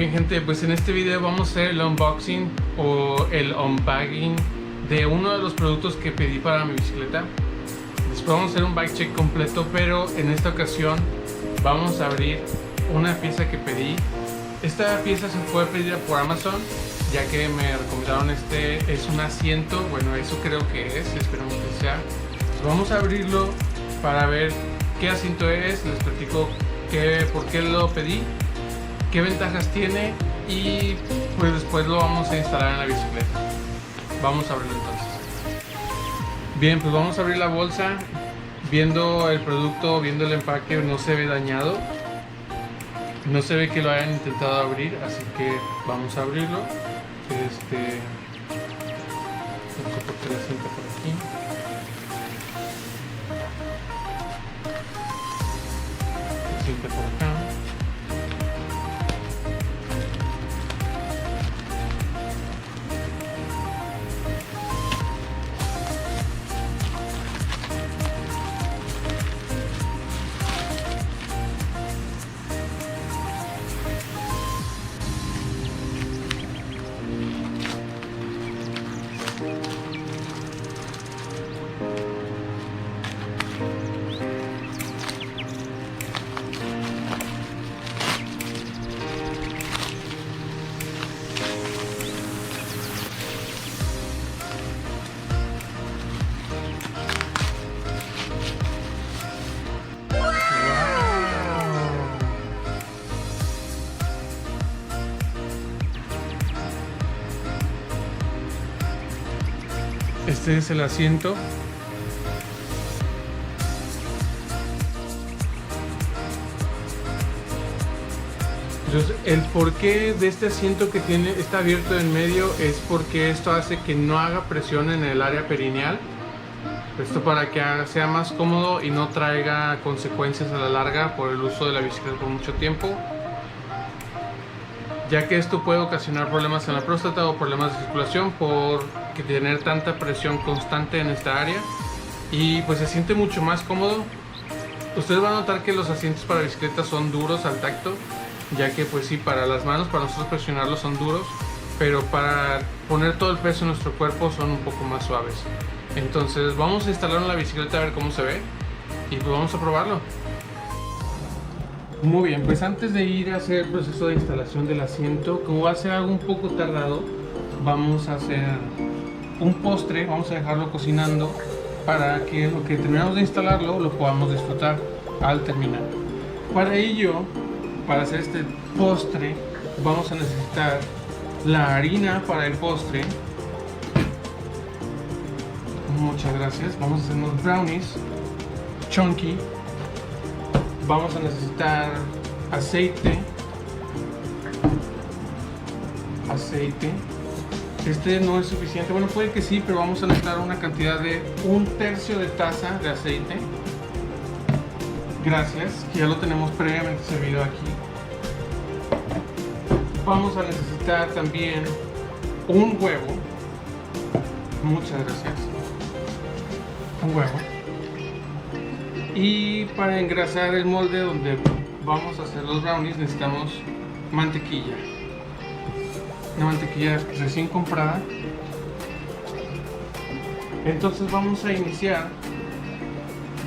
Muy bien, gente, pues en este video vamos a hacer el unboxing o el unbagging de uno de los productos que pedí para mi bicicleta. Después vamos a hacer un bike check completo, pero en esta ocasión vamos a abrir una pieza que pedí. Esta pieza se fue pedida por Amazon, ya que me recomendaron es un asiento. Bueno, eso creo que es, esperamos que sea. Pues vamos a abrirlo para ver qué asiento es, les platico por qué lo pedí, qué ventajas tiene y pues después lo vamos a instalar en la bicicleta. Vamos a abrirlo entonces. Bien, pues vamos a abrir la bolsa. Viendo el producto, viendo el empaque, no se ve dañado, no se ve que lo hayan intentado abrir, así que vamos a abrirlo. Vamos a cortar la cinta por aquí. La cinta por acá. Este es el asiento. Entonces, el porqué de este asiento que está abierto en medio es porque esto hace que no haga presión en el área perineal. Esto para que sea más cómodo y no traiga consecuencias a la larga por el uso de la bicicleta por mucho tiempo, ya que esto puede ocasionar problemas en la próstata o problemas de circulación por tener tanta presión constante en esta área. Y pues se siente mucho más cómodo. Ustedes van a notar que los asientos para bicicleta son duros al tacto, ya que pues sí, para las manos, para nosotros presionarlos son duros, pero para poner todo el peso en nuestro cuerpo son un poco más suaves. Entonces vamos a instalarlo en la bicicleta a ver cómo se ve y pues vamos a probarlo. Muy bien, pues antes de ir a hacer el proceso de instalación del asiento, como va a ser algo un poco tardado, vamos a hacer un postre, vamos a dejarlo cocinando para que lo que terminamos de instalarlo lo podamos disfrutar al terminar. Para ello, para hacer este postre, vamos a necesitar la harina para el postre. Muchas gracias. Vamos a hacer unos brownies chunky. Vamos a necesitar aceite. Este no es suficiente, bueno, puede que sí, pero vamos a necesitar una cantidad de 1/3 de taza de aceite. Gracias, que ya lo tenemos previamente servido aquí. Vamos a necesitar también un huevo. Muchas gracias. Un huevo. Y para engrasar el molde donde vamos a hacer los brownies necesitamos mantequilla. Una mantequilla recién comprada. Entonces vamos a iniciar.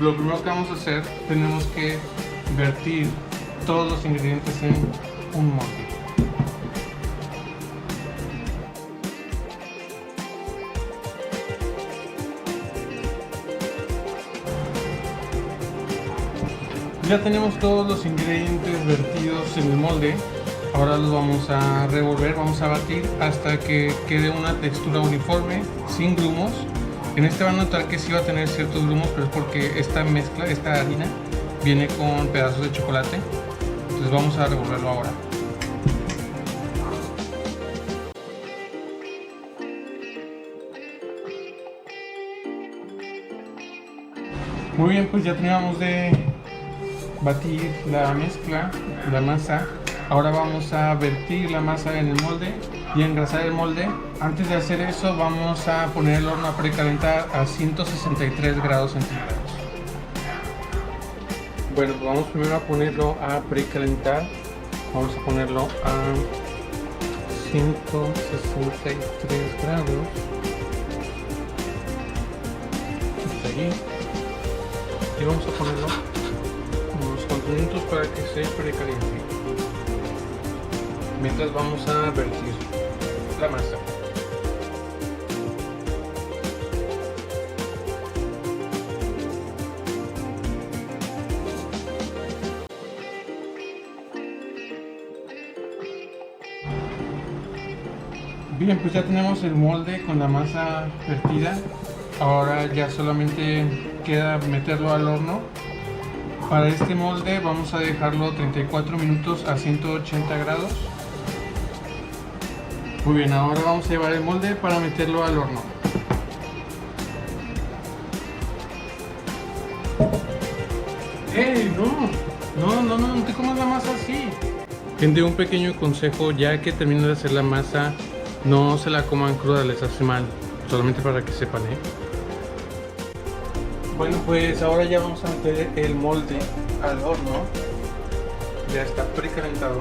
Lo primero que vamos a hacer, tenemos que vertir todos los ingredientes en un molde. Ya tenemos todos los ingredientes vertidos en el molde. Ahora los vamos a revolver, vamos a batir hasta que quede una textura uniforme, sin grumos. En este van a notar que sí va a tener ciertos grumos, pero es porque esta mezcla, esta harina, viene con pedazos de chocolate. Entonces vamos a revolverlo ahora. Muy bien, pues ya terminamos de batir la mezcla, la masa. Ahora vamos a vertir la masa en el molde y a engrasar el molde. Antes de hacer eso vamos a poner el horno a precalentar a 163 grados centígrados. Bueno, pues vamos primero a ponerlo a precalentar Vamos a ponerlo a 163 grados. Hasta allí. Y vamos a ponerlo unos cuantos minutos para que se precaliente. Mientras vamos a vertir la masa. Bien, pues ya tenemos el molde con la masa vertida. Ahora ya solamente queda meterlo al horno. Para este molde vamos a dejarlo 34 minutos a 180 grados. Muy bien, ahora vamos a llevar el molde para meterlo al horno. ¡Ey! No te comas la masa así. Gente, un pequeño consejo: ya que terminen de hacer la masa, no se la coman cruda, les hace mal. Solamente para que sepan, Bueno, pues ahora ya vamos a meter el molde al horno. Ya está precalentado.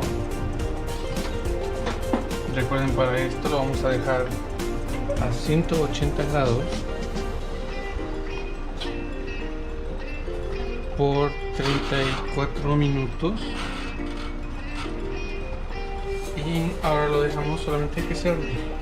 Recuerden, para esto lo vamos a dejar a 180 grados por 34 minutos. Y ahora lo dejamos solamente que se hornee.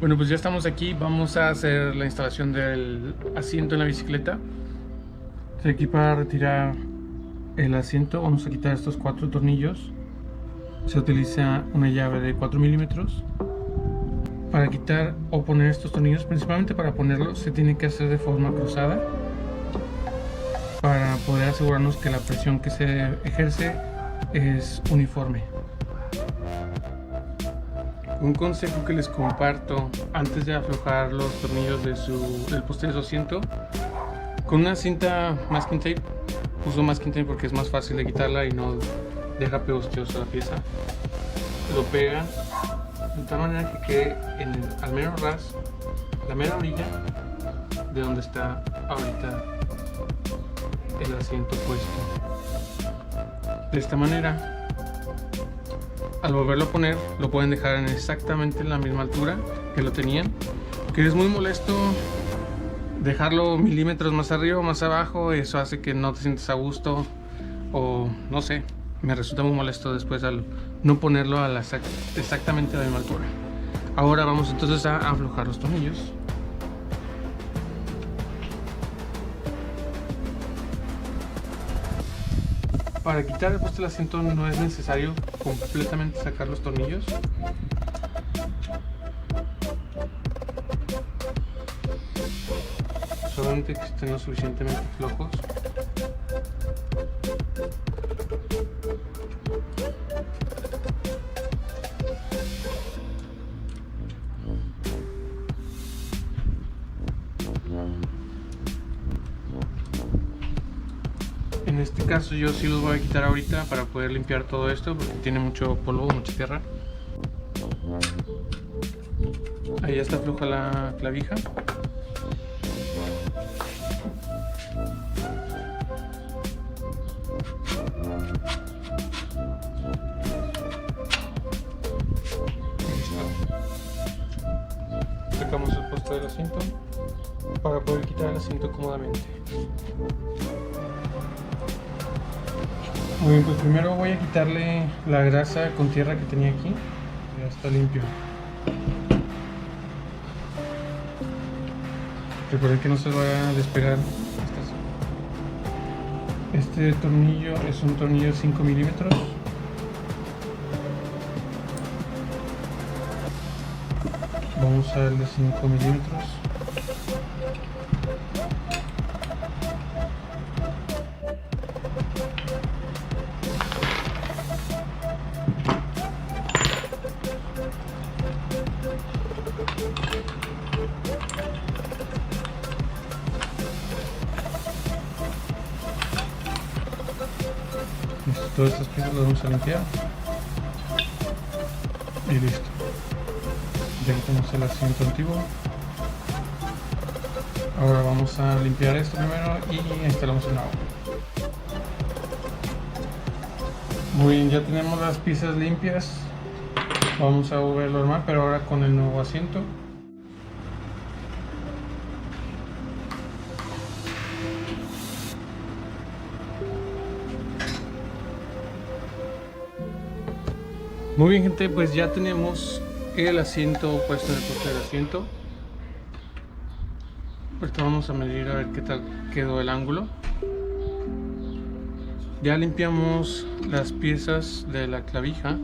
Bueno, pues ya estamos aquí. Vamos a hacer la instalación del asiento en la bicicleta. Aquí para retirar el asiento vamos a quitar estos 4 tornillos. Se utiliza una llave de 4 milímetros. Para quitar o poner estos tornillos, principalmente para ponerlos, se tiene que hacer de forma cruzada para poder asegurarnos que la presión que se ejerce es uniforme. Un consejo que les comparto antes de aflojar los tornillos del poste de su asiento: con una cinta masking tape, uso masking tape porque es más fácil de quitarla y no deja pegostiosa la pieza. Lo pegan de tal manera que quede al mero ras, la mera orilla de donde está ahorita el asiento puesto. De esta manera, al volverlo a poner, lo pueden dejar en exactamente la misma altura que lo tenían, que es muy molesto dejarlo milímetros más arriba o más abajo. Eso hace que no te sientas a gusto, o no sé, me resulta muy molesto después al no ponerlo a exactamente a la misma altura. Ahora vamos entonces a aflojar los tornillos. Para quitar el poste del asiento no es necesario completamente sacar los tornillos. Solamente que estén lo suficientemente flojos. En este caso yo sí los voy a quitar ahorita para poder limpiar todo esto, porque tiene mucho polvo, mucha tierra. Ahí ya está floja la clavija. Sacamos el poste del asiento para poder quitar el asiento cómodamente. Muy bien, pues primero voy a quitarle la grasa con tierra que tenía aquí. Ya está limpio. Recuerden que no se va a despegar. Este tornillo es un tornillo de 5 milímetros. Vamos a darle 5 milímetros. Todas estas piezas las vamos a limpiar y listo. Ya quitamos el asiento antiguo. Ahora vamos a limpiar esto primero y instalamos el nuevo. Muy bien, ya tenemos las piezas limpias. Vamos a volver normal, pero ahora con el nuevo asiento. Muy bien, gente, pues ya tenemos el asiento puesto en el poste del asiento. Ahorita vamos a medir a ver qué tal quedó el ángulo. Ya limpiamos las piezas de la clavija.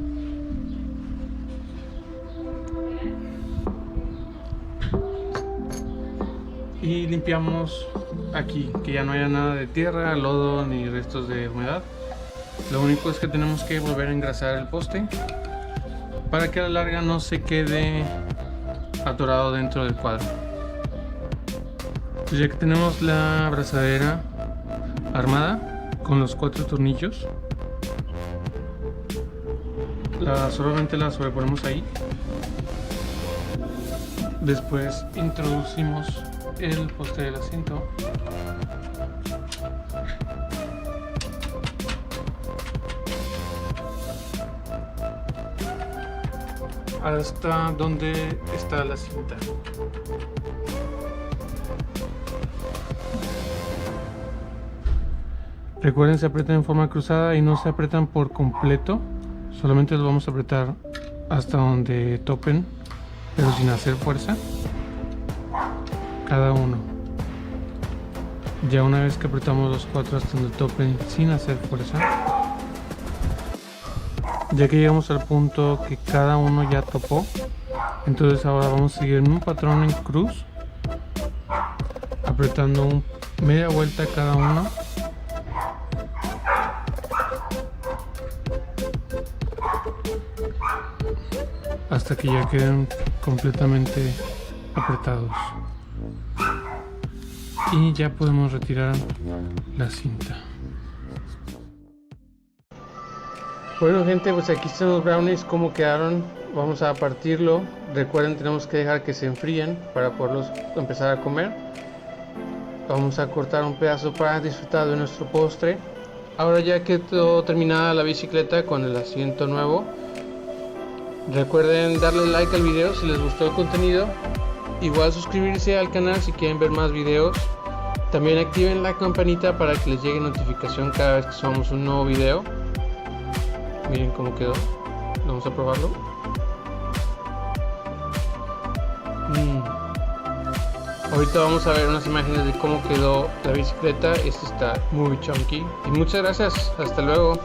Y limpiamos aquí, que ya no haya nada de tierra, lodo ni restos de humedad. Lo único es que tenemos que volver a engrasar el poste para que a la larga no se quede atorado dentro del cuadro. Pues ya que tenemos la abrazadera armada con los 4 tornillos, solamente la sobreponemos ahí. Después introducimos el poste del asiento. Hasta donde está la cinta. Recuerden, se apretan en forma cruzada y no se apretan por completo, solamente los vamos a apretar hasta donde topen, pero sin hacer fuerza, cada uno. Ya una vez que apretamos los 4 hasta donde topen sin hacer fuerza, ya que llegamos al punto que cada uno ya topó, entonces ahora vamos a seguir en un patrón en cruz, apretando media vuelta cada uno. Hasta que ya queden completamente apretados. Y ya podemos retirar la cinta. Bueno, gente, pues aquí están los brownies, como quedaron. Vamos a partirlo. Recuerden, tenemos que dejar que se enfríen para poderlos empezar a comer. Vamos a cortar un pedazo para disfrutar de nuestro postre. Ahora ya quedó terminada la bicicleta con el asiento nuevo. Recuerden darle like al video si les gustó el contenido. Igual suscribirse al canal si quieren ver más videos. También activen la campanita para que les llegue notificación cada vez que subamos un nuevo video. Miren cómo quedó. Vamos a probarlo. Ahorita vamos a ver unas imágenes de cómo quedó la bicicleta. Esta está muy chunky. Y muchas gracias. Hasta luego.